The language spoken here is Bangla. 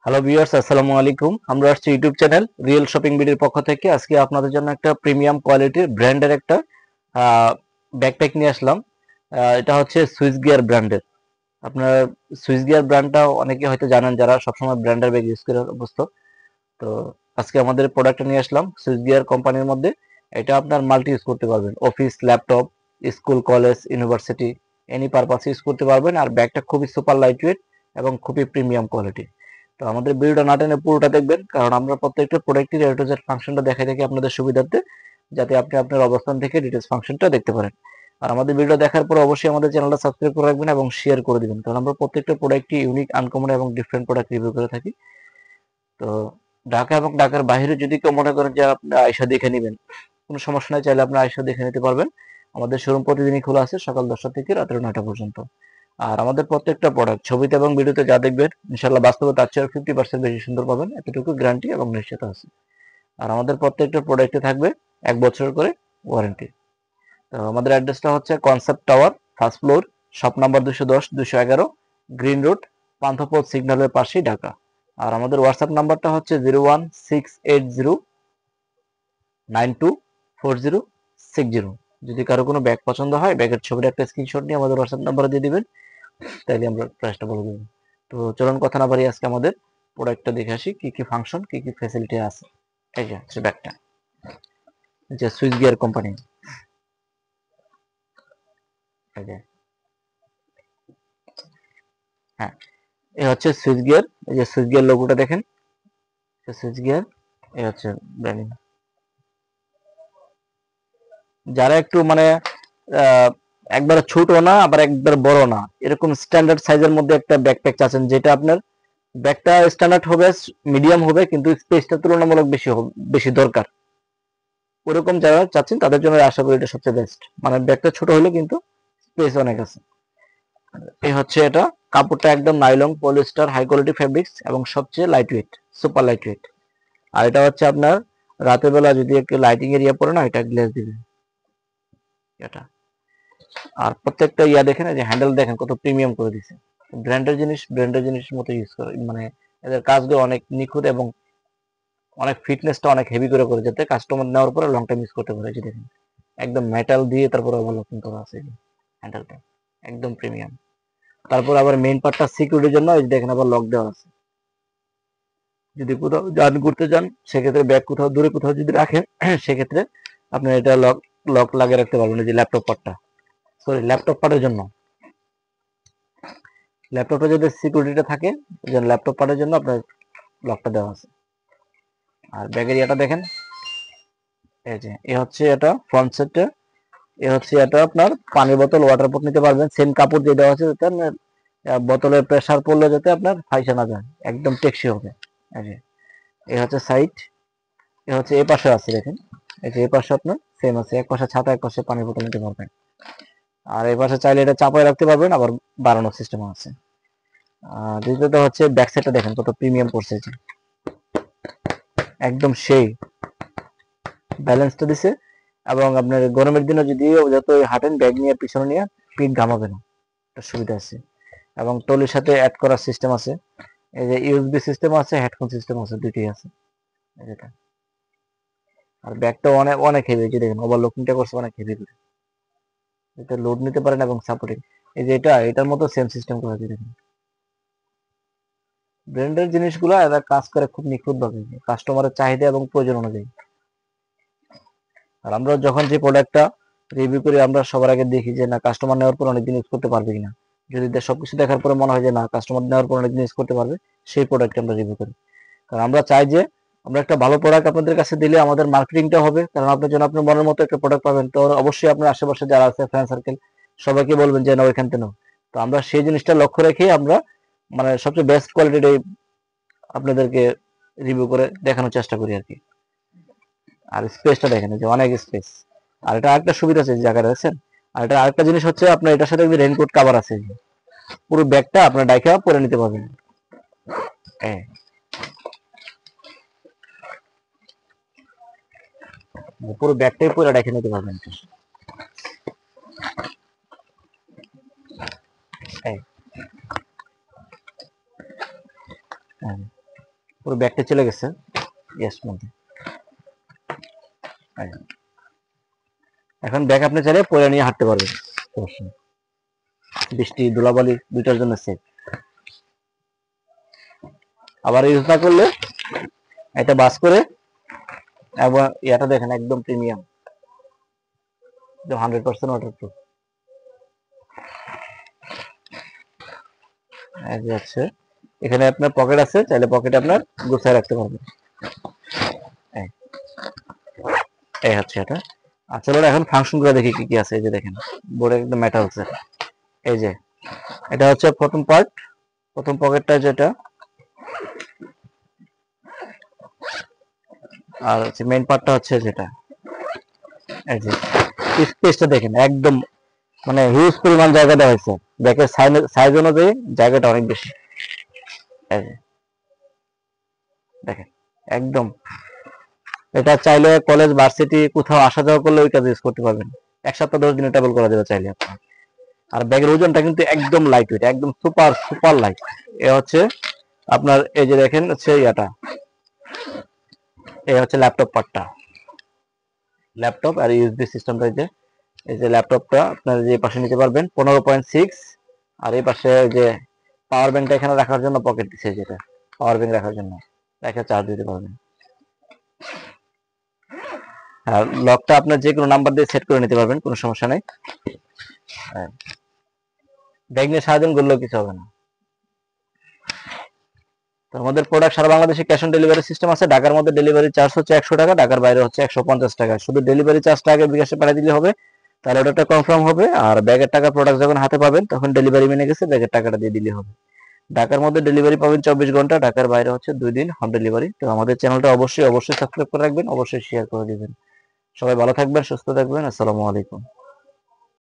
হ্যালো ভিউয়ার্স, আসসালামু আলাইকুম। আমরা আসছি ইউটিউব চ্যানেল রিয়েল শপিং বিডির পক্ষ থেকে। আজকে আপনাদের জন্য একটা প্রিমিয়াম কোয়ালিটির ব্র্যান্ডের একটা ব্যাকপ্যাক নিয়ে আসলাম। এটা হচ্ছে সুইস গিয়ার ব্র্যান্ডের। আপনার সুইস গিয়ার ব্র্যান্ডটা অনেকে হয়তো জানেন, যারা সবসময় ব্র্যান্ডের ব্যাগ ইউজ করে অভ্যস্ত। তো আজকে আমাদের প্রোডাক্টটা নিয়ে আসলাম সুইস গিয়ার কোম্পানির মধ্যে। এটা আপনার মাল্টি ইউজ করতে পারবেন, office, laptop, school, college, university, any purpose use করতে পারবেন। আর ব্যাগটা খুবই সুপার লাইট ওয়েট এবং খুবই প্রিমিয়াম কোয়ালিটি। তো আমাদের ভিডিওটা না টেনে পুরোটা দেখবেন, কারণ আমরা প্রত্যেকটা প্রোডাক্টের এ টু জেড ফাংশনটা দেখাই থাকি আপনাদের সুবিধার্থে, যাতে আপনি আপনার অবস্থান থেকে ডিটেলস ফাংশনটা দেখতে পারেন। আর আমাদের ভিডিও দেখার পর অবশ্যই আমাদের চ্যানেলটা সাবস্ক্রাইব করে রাখবেন এবং শেয়ার করে দিবেন, কারণ আমরা প্রত্যেকটা প্রোডাক্টই ইউনিক, আনকমন এবং ডিফারেন্ট প্রোডাক্ট রিভিউ করে থাকি। তো ঢাকা এবং ঢাকার বাইরে যদি কেউ মনে করেন যে আপনি আয়সা দেখে নেবেন, কোনো সমস্যা নাই, চাইলে আপনি আয়সা দেখে নিতে পারবেন। আমাদের শোরুম প্রতিদিনই খোলা আছে, সকাল 10টা থেকে রাত্রে 9টা পর্যন্ত। আর আমাদের প্রত্যেকটা প্রোডাক্ট ছবিতে এবং ভিডিওতে যা দেখবেন, ইনশাল্লাহ বাস্তবে তার চেয়ে 50% বেশি সুন্দর পাবেন, এতটুকু গ্যারান্টি এবং নিশ্চয়তা আছে। আর আমাদের প্রত্যেকটা প্রোডাক্টে থাকবে 1 বছর করে ওয়ারেন্টি। তো আমাদের অ্যাড্রেসটা হচ্ছে concept tower, first floor, shop number 210-211, green road, Panthapath সিগন্যালের পাশেই, ঢাকা। আর আমাদের হোয়াটসঅ্যাপ নাম্বারটা হচ্ছে 01680924060। যদি কারো কোনো ব্যাগ পছন্দ হয়, ব্যাগের ছবির একটা স্ক্রিনশট নিয়ে আমাদের হোয়াটসঅ্যাপ নাম্বারে দিয়ে দিবেন, তাইলে আমরা প্রাইসটা বলে দেবো। তো চলুন কথা না বাড়িয়ে আজকে আমাদের প্রোডাক্টটা দেখে আসি, কি কি ফাংশন, কি কি ফ্যাসিলিটি আছে। এই যে হচ্ছে ব্যাগটা, যে সুইস গিয়ার কোম্পানি। এই যে, হ্যাঁ, এই হচ্ছে সুইচ গিয়ার। এই যে সুইচ গিয়ার লোগোটা দেখেন, সুইচ গিয়ার, এই হচ্ছে ব্র্যান্ডিং। যারা একটু মানে একবারে ছোট না আবার একবার বড় না, এরকম স্ট্যান্ডার্ড সাইজের মধ্যে একটা ব্যাকপ্যাক চাচ্ছেন, যেটা আপনার ব্যাগটা স্ট্যান্ডার্ড হবে, মিডিয়াম হবে, কিন্তু স্পেসটা তুলনামূলক বেশি হবে, বেশি দরকার, ওরকম যারা চাচ্ছেন তাদের জন্য আশা করি এটা সবচেয়ে বেস্ট। মানে ব্যাগটা ছোট হলে কিন্তু স্পেস অনেক আছে। এই হচ্ছে এটা, কাপড়টা একদম nylon polyester high quality fabrics এবং সবচেয়ে light weight, super light weight. আর এটা হচ্ছে আপনার রাতের বেলা যদি একটু লাইটিং এরিয়া পড়ে না, এটা গ্লেজ দিবে এটা। আর প্রত্যেকটা ইয়া দেখেন, এই যে হ্যান্ডেল দেখেন কত প্রিমিয়াম করে দিছে। ব্র্যান্ডের জিনিসের মতো ইউজ করে, মানে এদের কাজগুলো অনেক নিখুঁত এবং অনেক ফিটনেসটা অনেক হেভি করে করে, যাতে কাস্টমার নেওয়ার পরে লং টাইম ইউজ করতে পারে। এই যে দেখেন, একদম মেটাল দিয়ে তারপরে ওভারলকিং করা আছে এই যে হ্যান্ডেলটা, একদম প্রিমিয়াম। তারপর আবার মেইন পার্টটা সিকিউরিটির জন্য এই যে দেখেন আবার লক দেওয়া আছে। যদি কোথাও যান, ঘুরতে যান, সেক্ষেত্রে ব্যাগ কোথাও দূরে কোথাও যদি রাখেন, সেক্ষেত্রে আপনি এটা লক লক লাগিয়ে রাখতে পারবেন। এই যে ল্যাপটপ পার্টটা, সরি ল্যাপটপ পার্টের জন্য, ল্যাপটপে যদি সিকিউরিটিটা থাকে, যেন ল্যাপটপ পার্টের জন্য আপনার লকটা দেওয়া আছে। আর ব্যাগের ইয়াটা দেখেন, এই যে এ হচ্ছে এটা ফ্রন্ট সেটটা, এ হচ্ছে এটা আপনার পানির বোতল, ওয়াটার প্রুফ নিতে পারবেন। সেম কাপড় দিয়ে দেওয়া আছে, যাতে আপনার বোতলের প্রেসার পড়লে যাতে আপনার ফাইসা না যায়, একদম টেকসই হবে। এই যে এ হচ্ছে সাইড, এ হচ্ছে এ পাশে আছে দেখেন, এই যে এ পাশে আপনার সেম আছে, এক পাশে ছাতা, এক পাশে পানির বোতল নিতে পারবেন। আর এই পাশে চাইলে এটা চাপায় রাখতে পারবেন, আবার বাড়ানোর সিস্টেম আছে। দ্বিতীয়ত হচ্ছে ব্যাক সাইডটা দেখেন কত প্রিমিয়াম করছে, যে একদম সেই ব্যালেন্সটা দিছে। এবং আপনার গরমের দিনে যদি যত হাঁটেন ব্যাগ নিয়ে পিছনে নিয়ে, পিঠ ঘামাবে না, একটা সুবিধা আছে। এবং ট্রলির সাথে অ্যাড করার সিস্টেম আছে, এই যে ইউএসবি সিস্টেম আছে, হেডফোন সিস্টেম আছে, দুইটাই আছে যেটা। আর ব্যাগটা অনেক অনেক হেভি, যে দেখেন ওভারলোকিংটা করছে অনেক হেভি করে, এটা লোড নিতে পারেন এবং সাপোর্টিং। এই যে এটার মতো সেম সিস্টেম করা আছে দেখেন। ব্র্যান্ডের জিনিসগুলো এরা কাজ করে খুব নিখুঁত ভাবে, কাস্টমারের চাহিদা এবং প্রয়োজন অনুযায়ী। আর আমরা যখন যে প্রোডাক্টটা রিভিউ করি, আমরা সবার আগে দেখি যে না কাস্টমার নেওয়ার পর অনেকদিন ইউজ করতে পারবে কিনা। যদি সবকিছু দেখার পরে মনে হয় যে না কাস্টমার নেওয়ার পর অনেকদিন ইউজ করতে পারবে, সেই প্রোডাক্ট আমরা রিভিউ করি। কারণ আমরা চাই যে আমরা একটা ভালো প্রোডাক্ট আপনাদের কাছে দিলে আমাদের মার্কেটিংটা হবে, কারণ আপনার জন্য আপনার মনের মতো একটা প্রোডাক্ট পাবেন, তো অবশ্যই আপনার আশেপাশে যারা আছে ফ্রেন্ড সার্কেল, সবাইকে বলবেন যে না ওইখান থেকে নাও। তো আমরা সেই জিনিসটা লক্ষ্য রেখে আমরা মানে সবচেয়ে বেস্ট কোয়ালিটির আপনাদেরকে রিভিউ করে দেখানোর চেষ্টা করি আর কি। আর স্পেসটা দেখেন, যে অনেক স্পেস। আর এটা আরেকটা সুবিধা আছে, জায়গাটা দেখছেন। আর এটা আরেকটা জিনিস হচ্ছে, আপনার এটার সাথে রেইনকোট কভার আছে, পুরো ব্যাগটা আপনার ডাইকা পরে নিতে পারবেন। হ্যাঁ, পুরো ব্যাগটাই পরে ডাইকা নিতে পারবেন। এই, হ্যাঁ। পুরো ব্যাগটা চলে গেছে ইয়েস মধ্যে। এখন ব্যাগ আপনি চাইলে পরে নিয়ে হাঁটতে পারবেন, বৃষ্টি ধুলাবালি দুইটার জন্য সেফ। আবার ইউজ না করলে এটা বাস করে, এবং এটা দেখেন একদম প্রিমিয়াম, 100% ওয়াটারপ্রুফ। এই যে আছে, এখানে আপনার পকেট আছে, চাইলে পকেটে আপনার গুছায় রাখতে পারবেন। এই হচ্ছে এটা। আচ্ছা এখন ফাংশন করে দেখি কি কি আছে। এই যে দেখেন বোর্ডে একদম মেটাল আছে। এই যে এটা হচ্ছে প্রথম পার্ট, প্রথম পকেটটা যেটা, আর হচ্ছে মেইন পার্টটা হচ্ছে যেটা। এই যে স্পেসটা দেখেন একদম মানে হিউজ পরিমাণ জায়গা দেওয়া হয়েছে, ব্যাকের সাইজ অনুযায়ী জায়গাটা অনেক বেশি। এই যে দেখেন একদম, এটা চাইলে কলেজ ভার্সিটি কোথাও আসা যাওয়া করলে ওই কাজে ইউজ করতে পারবেন। 1 সপ্তাহ 10 দিনে ট্রাভেল করা যাবে চাইলে আপনার। আর ব্যাগের ওজনটা কিন্তু একদম লাইট ওয়েট, একদম সুপার সুপার লাইট। এ হচ্ছে আপনার, এই যে দেখেন হচ্ছে ইয়াটা, এই হচ্ছে ল্যাপটপ পার্টটা, ল্যাপটপ আর ইউএসবি সিস্টেমটা। এই যে ল্যাপটপটা আপনার যে পাশে নিতে পারবেন 15.6, আর এই পাশে যে পাওয়ার ব্যাংকটা এখানে রাখার জন্য পকেট দিচ্ছে, যেটা পাওয়ার ব্যাংক রাখার জন্য রেখে চার্জ দিতে পারবেন। আর লকটা আপনার যে কোনো নাম্বার দিয়ে সেট করে নিতে পারবেন, কোনো সমস্যা নেই। ব্যাগ নিয়ে সারাদিন ঘুরলেও কিছু হবে না। তো আমাদের প্রোডাক্ট সারা বাংলাদেশে ক্যাশ অন ডেলিভারি সিস্টেম আছে। ঢাকার মধ্যে ডেলিভারি চার্জ হচ্ছে 100 টাকা, ঢাকার বাইরে হচ্ছে 150 টাকা। শুধু ডেলিভারি চার্জটা আগে বিকাশে পাঠিয়ে দিলে হবে, তাহলে অর্ডারটা কনফার্ম হবে। আর ব্যাগের টাকা প্রোডাক্ট যখন হাতে পাবেন তখন ডেলিভারি মেনে গেছে, ব্যাগের টাকাটা দিয়ে দিলে হবে। ঢাকার মধ্যে ডেলিভারি পাবেন 24 ঘন্টা, ঢাকার বাইরে হচ্ছে 2 দিন হোম ডেলিভারি। তো আমাদের চ্যানেলটা অবশ্যই অবশ্যই সাবস্ক্রাইব করে রাখবেন, অবশ্যই শেয়ার করে দিবেন। সবাই ভালো থাকবেন, সুস্থ থাকবেন। আসসালামু আলাইকুম।